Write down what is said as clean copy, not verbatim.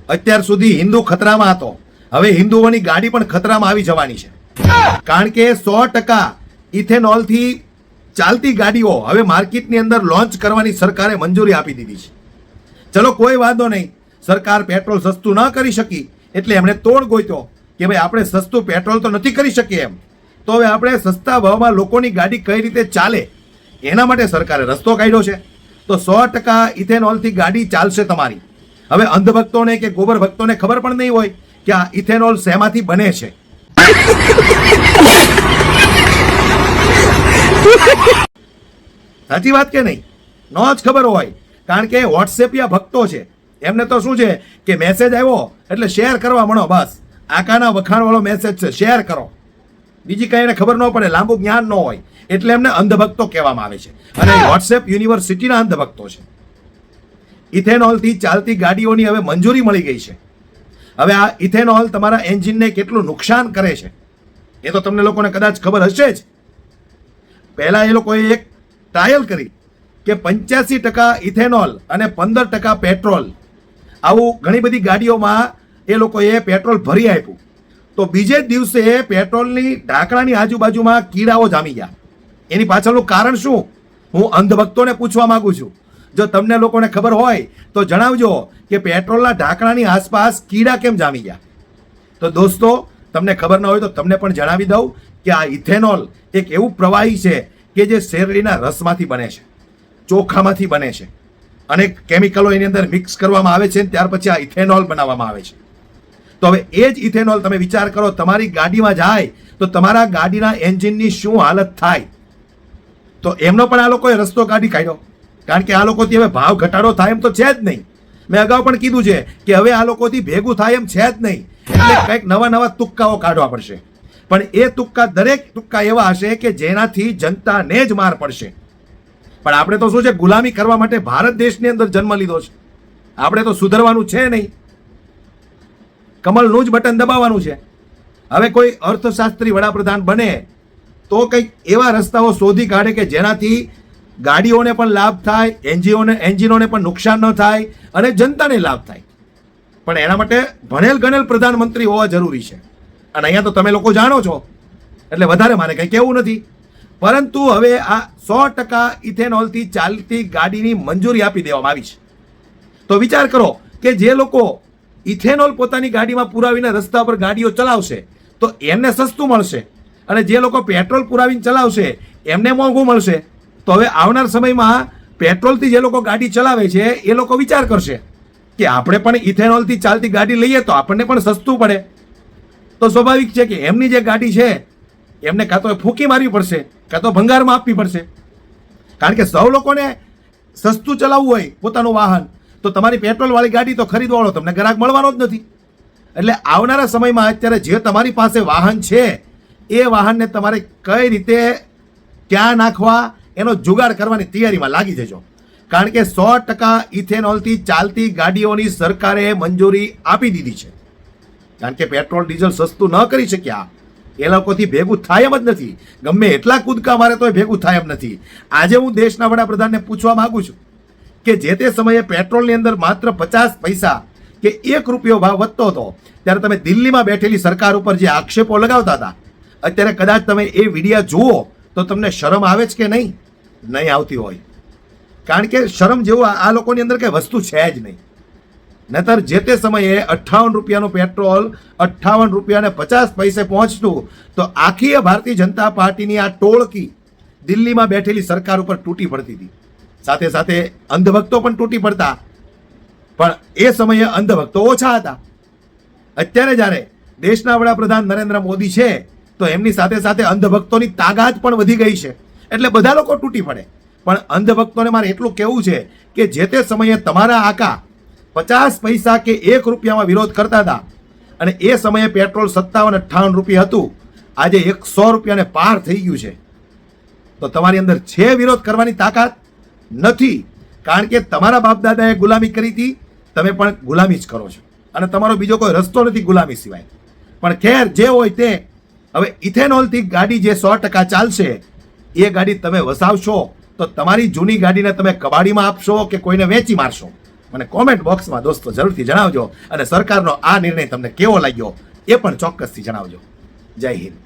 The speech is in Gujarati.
અત્યાર સુધી હિન્દુ ખતરામાં હતો, હવે હિન્દુઓની ગાડી પણ ખતરામાં આવી જવાની છે. કારણ કે 100% ઇથેનોલથી ચાલતી ગાડીઓ હવે માર્કેટની અંદર લોન્ચ કરવાની સરકારે મંજૂરી આપી દીધી છે. ચલો કોઈ વાંધો નહીં, સરકાર પેટ્રોલ સસ્તું ન કરી શકી એટલે એમણે તોડ ગોત્યો કે ભાઈ આપણે સસ્તું પેટ્રોલ તો નથી કરી શકીએ એમ, તો હવે આપણે સસ્તા ભાવમાં લોકોની ગાડી કઈ રીતે ચાલે એના માટે સરકારે રસ્તો કાઢ્યો છે. તો 100% ઇથેનોલથી ગાડી ચાલશે તમારી. હવે અંધભક્તોને કે ગોબર ભક્તોને ખબર પણ નહીં હોય કે આ ઇથેનોલ શેમાંથી બને છે. સાચી વાત કે નહીં? નો જ ખબર હોય, કારણ કે વોટ્સએપિયા ભક્તો છે, એમને તો શું છે કે મેસેજ આવ્યો એટલે શેર કરવા મળો, બસ આકાના વખાણ વાળો મેસેજ છે, શેર કરો. બીજી કઈ એને ખબર ન પડે, લાંબુ જ્ઞાન ન હોય, એટલે એમને અંધભક્તો કહેવામાં આવે છે. અને વોટ્સએપ યુનિવર્સિટીના અંધભક્તો છે. ઇથેનોલથી ચાલતી ગાડીઓની હવે મંજૂરી મળી ગઈ છે. હવે આ ઇથેનોલ તમારા એન્જિનને કેટલું નુકસાન કરે છે એ તો તમને લોકોને કદાચ ખબર હશે જ. પહેલા એ લોકોએ એક ટ્રાયલ કરી કે 85% ઇથેનોલ અને 15% પેટ્રોલ, આવું ઘણી બધી ગાડીઓમાં એ લોકોએ પેટ્રોલ ભરી આપ્યું. તો બીજે જ દિવસે પેટ્રોલની ઢાંકણાની આજુબાજુમાં કીડાઓ જામી ગયા. એની પાછળનું કારણ શું, હું અંધભક્તોને પૂછવા માંગુ છું. જો તમને લોકોને ખબર હોય તો જણાવજો કે પેટ્રોલના ઢાંકણાની આસપાસ કીડા કેમ જામી ગયા. તો દોસ્તો, તમને ખબર ન હોય તો તમને પણ જણાવી દઉં કે આ ઇથેનોલ એક એવું પ્રવાહી છે કે જે શેરડીના રસમાંથી બને છે, ચોખામાંથી બને છે, અનેક કેમિકલો એની અંદર મિક્સ કરવામાં આવે છે, ત્યાર પછી આ ઇથેનોલ બનાવવામાં આવે છે. તો હવે એ જ ઇથેનોલ તમે વિચાર કરો, તમારી ગાડીમાં જાય તો તમારા ગાડીના એન્જિનની શું હાલત થાય. તો એમનો પણ આ લોકોએ રસ્તો કાઢી કાઢ્યો, કારણ કે આ લોકોથી હવે ભાવ ઘટાડો થાય એમ તો છે જ નહીં. મેં અગાઉ પણ કીધું છે કે હવે આ લોકોથી ભેગું થાય એમ છે જ નહીં, એટલે કંઈક નવા નવા તુક્કાઓ કાઢવા પડશે. પણ એ તુક્કા, દરેક તુક્કા એવા હશે કે જેનાથી જનતાને જ માર પડશે. પણ આપણે તો શું છે, ગુલામી કરવા માટે ભારત દેશની અંદર જન્મ લીધો છે. આપણે તો સુધરવાનું છે નહીં, કમળનું જ બટન દબાવવાનું છે. હવે કોઈ અર્થશાસ્ત્રી વડાપ્રધાન બને તો કંઈક એવા રસ્તાઓ શોધી કાઢે કે જેનાથી ગાડીઓને પણ લાભ થાય, એન્જિનોને પણ નુકસાન ન થાય અને જનતાને લાભ થાય. પણ એના માટે ભણેલ ગણેલ પ્રધાનમંત્રી હોવા જરૂરી છે. અને અહીંયા તો તમે લોકો જાણો છો એટલે વધારે મારે કંઈ કહેવું નથી. પરંતુ હવે આ 100% ઇથેનોલથી ચાલતી ગાડીની મંજૂરી આપી દેવામાં આવી છે. તો વિચાર કરો કે જે લોકો ઇથેનોલ પોતાની ગાડીમાં પુરાવીને રસ્તા પર ગાડીઓ ચલાવશે તો એમને સસ્તું મળશે, અને જે લોકો પેટ્રોલ પુરાવીને ચલાવશે એમને મોંઘું મળશે. તો હવે આવનાર સમયમાં પેટ્રોલથી જે લોકો ગાડી ચલાવે છે એ લોકો વિચાર કરશે કે આપણે પણ ઇથેનોલથી ચાલતી ગાડી લઈએ તો આપણને પણ સસ્તું પડે. તો સ્વાભાવિક છે કે એમની જે ગાડી છે એમને કાં તો ફૂંકી મારવી પડશે, કાં તો ભંગારમાં આપવી પડશે. કારણ કે સૌ લોકોને સસ્તું ચલાવવું હોય પોતાનું વાહન, તો તમારી પેટ્રોલવાળી ગાડી તો ખરીદવાળો તમને ગ્રાહક મળવાનો જ નથી. એટલે આવનારા સમયમાં અત્યારે જે તમારી પાસે વાહન છે એ વાહનને તમારે કઈ રીતે ક્યાં નાખવા એનો જુગાડ કરવાની તૈયારીમાં લાગી જજો. કારણ કે 100% ઇથેનોલથી ચાલતી ગાડીઓની સરકારે મંજૂરી આપી દીધી છે. કારણ કે પેટ્રોલ ડીઝલ સસ્તું ન કરી શક્યા, એ લોકોથી ભેગું થાય એમ જ નથી. ગમે એટલા કૂદકા મારે તોય ભેગું થાય એમ નથી. આજે હું દેશના વડાપ્રધાનને પૂછવા માંગુ છું કે જે તે સમયે પેટ્રોલની અંદર માત્ર 50 પૈસા કે ₹1 ભાવ વધતો હતો, ત્યારે તમે દિલ્હીમાં બેઠેલી સરકાર ઉપર જે આક્ષેપો લગાવતા હતા, અત્યારે કદાચ તમે એ વિડીયો જુઓ તો તમને શરમ આવે છે કે નહીં? નહીં આવતી હોય. કારણ કે શરમ જેવું આ લોકોની અંદર કઈ વસ્તુ છે જ નહીં. નહીતર જે તે સમયે ₹58 પેટ્રોલ ₹58.50 પહોંચતું તો આખી ભારતીય જનતા પાર્ટીની આ ટોળકી દિલ્હીમાં બેઠેલી સરકાર ઉપર તૂટી પડતી હતી. સાથે સાથે અંધભક્તો પણ તૂટી પડતા, પણ એ સમયે અંધભક્તો ઓછા હતા. અત્યારે જ્યારે દેશના વડાપ્રધાન નરેન્દ્ર મોદી છે તો એમની સાથે સાથે અંધભક્તોની તાકાત પણ વધી ગઈ છે, એટલે બધા લોકો તૂટી પડે. પણ અંધભક્તોને મારે એટલું કહેવું છે કે જે તે સમયે તમારા આકા 50 પૈસા કે ₹1 વિરોધ કરતા હતા, અને એ સમયે પેટ્રોલ ₹57-58 હતું, આજે ₹100 પાર થઈ ગયું છે. તો તમારી અંદર છે વિરોધ કરવાની તાકાત? નથી. કારણ કે તમારા બાપ દાદાએ ગુલામી કરી હતી, તમે પણ ગુલામી જ કરો છો, અને તમારો બીજો કોઈ રસ્તો નથી ગુલામી સિવાય. પણ ખેર, જે હોય તે. હવે ઇથેનોલથી ગાડી જે 100% ચાલશે એ ગાડી તમે વસાવશો તો તમારી જૂની ગાડીને તમે કબાડીમાં આપશો કે કોઈને વેચી મારશો? મને કોમેન્ટ બોક્સમાં દોસ્તો જરૂરથી જણાવજો અને સરકારનો આ નિર્ણય તમને કેવો લાગ્યો એ પણ ચોક્કસથી જણાવજો. જય હિન્દ.